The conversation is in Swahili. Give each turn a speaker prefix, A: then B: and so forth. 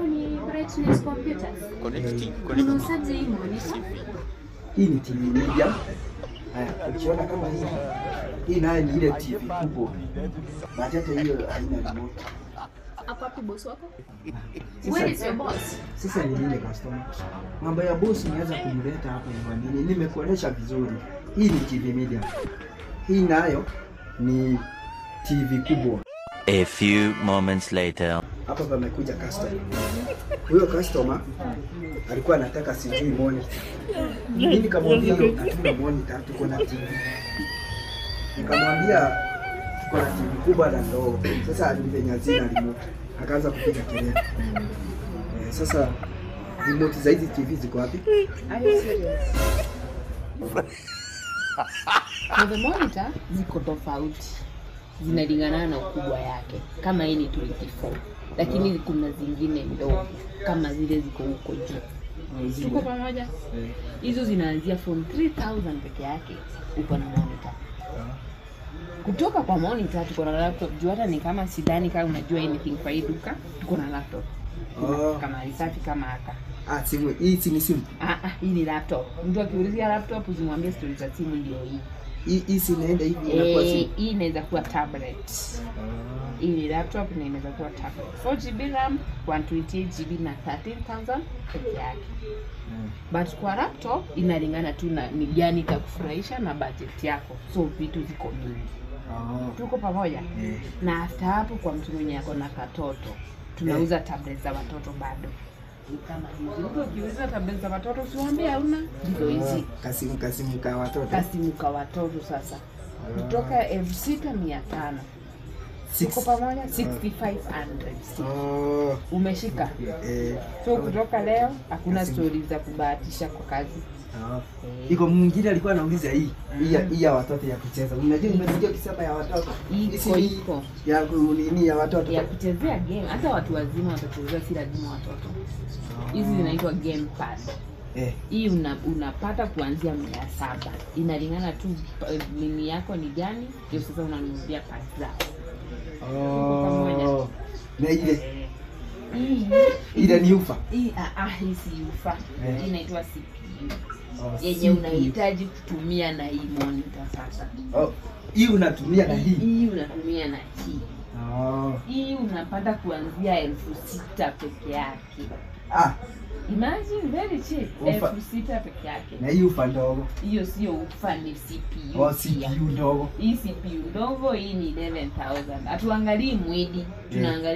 A: Ni brightness computers.
B: Connecting.
A: Unausaje hii monitor?
C: Hii ni TV media. Haya, ukiona kama hii nayo ni ile TV kubwa. Baada ya hiyo haina remote.
A: Hapo boss wako? Where is your boss?
C: Sasa ni nini customer? Mambo ya boss nianza kumleta hapa nyumbani. Nimekuonesha vizuri. Hii ni TV media. Hii nayo ni TV kubwa.
D: A few moments later.
C: Hapa pamekuja customer. Huyo customer alikuwa anataka sijui monitor. Mimi nikamwambia hatuna monitor, tuko na TV. Nikamwambia tuko na TV kubwa na ndogo. Sasa alivenya zina remote. Akaanza kupiga kelele. Sasa remote za hizi TV ziko wapi?
A: Are you serious? Kwa the monitor ziko tofauti. Zinalingana na ukubwa yake. Kama hii ni 24. Lakini kuna zingine ndogo kama zile ziko huko juu. Tuko pamoja? Hizo zinaanzia from 3000 peke yake uko na monitor. Kutoka kwa monitor tuko na laptop. Juu hata ni kama sidhani kama unajua anything kwa hii duka, tuko na laptop. Kama risafi kama haka.
C: Simu hii ni simu.
A: Hii ni laptop. Mtu akiulizia laptop usimwambie story za simu ndio hii.
C: Hii si inaenda hivi inakuwa simu.
A: Hii inaweza kuwa tablet. Hii ni laptop na inaweza kuwa tablet. 4GB RAM, 128GB na 13,000 peke yake. But kwa laptop inalingana tu na ni gani itakufurahisha na budget yako. So vitu ziko mingi. Tuko pamoja? Na after hapo kwa mtu mwenye ako na katoto, tunauza tablet za watoto bado. Ni kama hizi. Mtu akiuliza tablet za watoto usiwaambie hauna. Ndio hizi.
C: Kasimu ka watoto.
A: Kasimu ka watoto sasa. Kutoka 6500. Tuko pamoja 6500. Umeshika? So kutoka leo hakuna stories za kubahatisha kwa kazi.
C: Iko mwingine alikuwa anauliza hii ya watoto ya kucheza. Unajua nimesikia ukisema ya watoto.
A: Iko.
C: Ya nini ya watoto?
A: Ya kuchezea game. Hata watu wazima watachezea, si lazima watoto. Hizi zinaitwa game pad. Hii unapata kuanzia 700. Inalingana tu nini yako ni gani, ndio sasa unanunulia pad zao.
C: Na ile ni ufa.
A: Hii si ufa. Hii inaitwa CPU. Yenye unahitaji kutumia na hii monitor sasa.
C: Hii unatumia na hii.
A: Hii unatumia na hii. Hii unapata kuanzia 6,000 peke yake. Imagine very cheap. 6,000 peke yake.
C: Na hii ufa ndogo.
A: Hiyo sio ufa, ni CPU.
C: CPU ndogo.
A: Hii CPU ndogo, hii ni 11,000. Hatuangalii mwili, tunaangalia